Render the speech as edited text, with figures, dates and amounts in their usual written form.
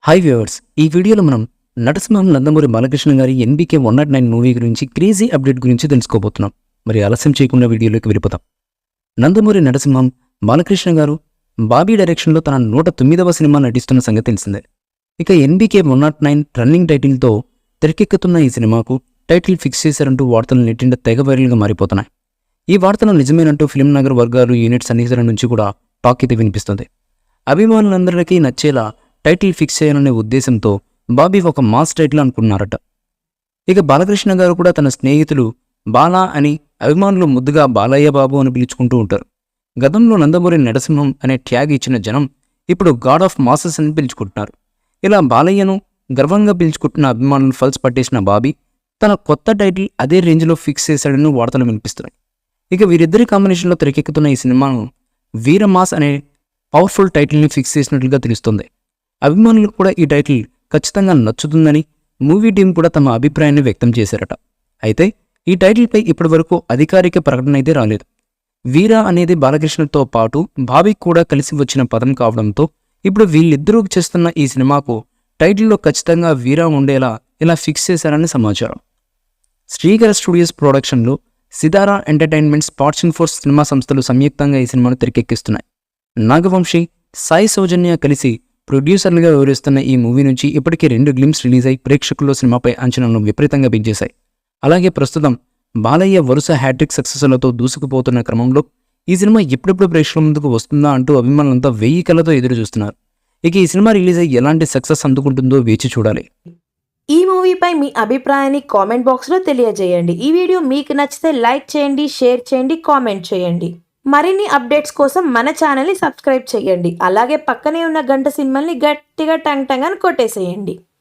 Hi viewers, ఈ వీడియోలో మనం నటసింహం నందమూరి బాలకృష్ణ గారి ఎన్బీకే 109 మూవీ గురించి క్రేజీ అప్డేట్ గురించి తెలుసుకోబోతున్నాం. మరి ఆలస్యం చేయకుండా వీడియోలోకి వెళ్ళిపోతాం. నందమూరి నటసింహం బాలకృష్ణ గారు బాబీ డైరెక్షన్లో తన 109వ సినిమా నటిస్తున్న సంగతి తెలిసిందే. ఇక ఎన్బీకే 109 రన్నింగ్ టైటిల్తో తెరకెక్కుతున్న ఈ సినిమాకు టైటిల్ ఫిక్స్ చేశారంటూ వార్తలు నెట్టింట తెగ వైరల్గా మారిపోతున్నాయి. ఈ వార్తలు నిజమేనంటూ ఫిల్మ్ నగర్ వర్గాలు యూనిట్ సన్నిహితుల నుంచి కూడా టాక్ అయితే వినిపిస్తుంది. అభిమానులందరికీ నచ్చేలా టైటిల్ ఫిక్స్ చేయాలనే ఉద్దేశంతో బాబీ ఒక మాస్ టైటిల్ అనుకున్నారట. ఇక బాలకృష్ణ గారు కూడా తన స్నేహితులు బాలా అని అభిమానులు ముద్దుగా బాలయ్య బాబు అని పిలుచుకుంటూ ఉంటారు. గతంలో నందమూరి నరసింహం అనే ట్యాగ్ ఇచ్చిన జనం ఇప్పుడు గాడ్ ఆఫ్ మాసెస్ అని పిలుచుకుంటున్నారు. ఇలా బాలయ్యను గర్వంగా పిలుచుకుంటున్న అభిమానులను ఫల్స్ పట్టేసిన బాబీ తన కొత్త టైటిల్ అదే రేంజ్లో ఫిక్స్ చేశాడని వార్తలు వినిపిస్తున్నాయి. ఇక వీరిద్దరి కాంబినేషన్లో తెరకెక్కుతున్న ఈ సినిమాను వీరమాస్ అనే పవర్ఫుల్ టైటిల్ని ఫిక్స్ చేసినట్లుగా తెలుస్తుంది. అభిమానులకు కూడా ఈ టైటిల్ ఖచ్చితంగా నచ్చుతుందని మూవీ టీం కూడా తమ అభిప్రాయాన్ని వ్యక్తం చేశారట. అయితే ఈ టైటిల్పై ఇప్పటివరకు అధికారిక ప్రకటన అయితే రాలేదు. వీరా అనేది బాలకృష్ణతో పాటు బాబీకి కూడా కలిసి వచ్చిన పదం కావడంతో ఇప్పుడు వీళ్ళిద్దరూ చేస్తున్న ఈ సినిమాకు టైటిల్లో ఖచ్చితంగా వీరా ఉండేలా ఇలా ఫిక్స్ చేశారని సమాచారం. శ్రీకర స్టూడియోస్ ప్రొడక్షన్లో సితారా ఎంటర్టైన్మెంట్స్, ఫార్చ్యూన్ ఫోర్స్ సినిమా సంస్థలు సంయుక్తంగా ఈ సినిమాను తెరకెక్కిస్తున్నాయి. నాగవంశీ, సాయి సౌజన్య కలిసి ప్రొడ్యూసర్లుగా వివరిస్తున్న ఈ మూవీ నుంచి ఇప్పటికే 2 గ్లిమ్స్ రిలీజ్ అయి ప్రేక్షకుల్లో సినిమాపై అంచనాలను విపరీతంగా పెంచేశాయి. అలాగే ప్రస్తుతం బాలయ్య వరుస హ్యాట్రిక్ సక్సెస్లతో దూసుకుపోతున్న క్రమంలో ఈ సినిమా ఎప్పుడెప్పుడు ప్రేక్షకుల ముందుకు వస్తుందా అంటూ అభిమానులంతా 1000 కళ్ళతో ఎదురు చూస్తున్నారు. ఇక ఈ సినిమా రిలీజ్ అయ్యి ఎలాంటి సక్సెస్ అందుకుంటుందో వేచి చూడాలి. ఈ మూవీపై మీ అభిప్రాయాన్ని కామెంట్ బాక్స్లో తెలియజేయండి. ఈ వీడియో మీకు నచ్చితే లైక్ చేయండి, షేర్ చేయండి, కామెంట్ చేయండి. మరిన్ని అప్డేట్స్ కోసం మన ఛానల్ని సబ్స్క్రైబ్ చేయండి. అలాగే పక్కనే ఉన్న గంట సింబల్ని గట్టిగా టంగ్ టంగ్ అని కొట్టేసేయండి.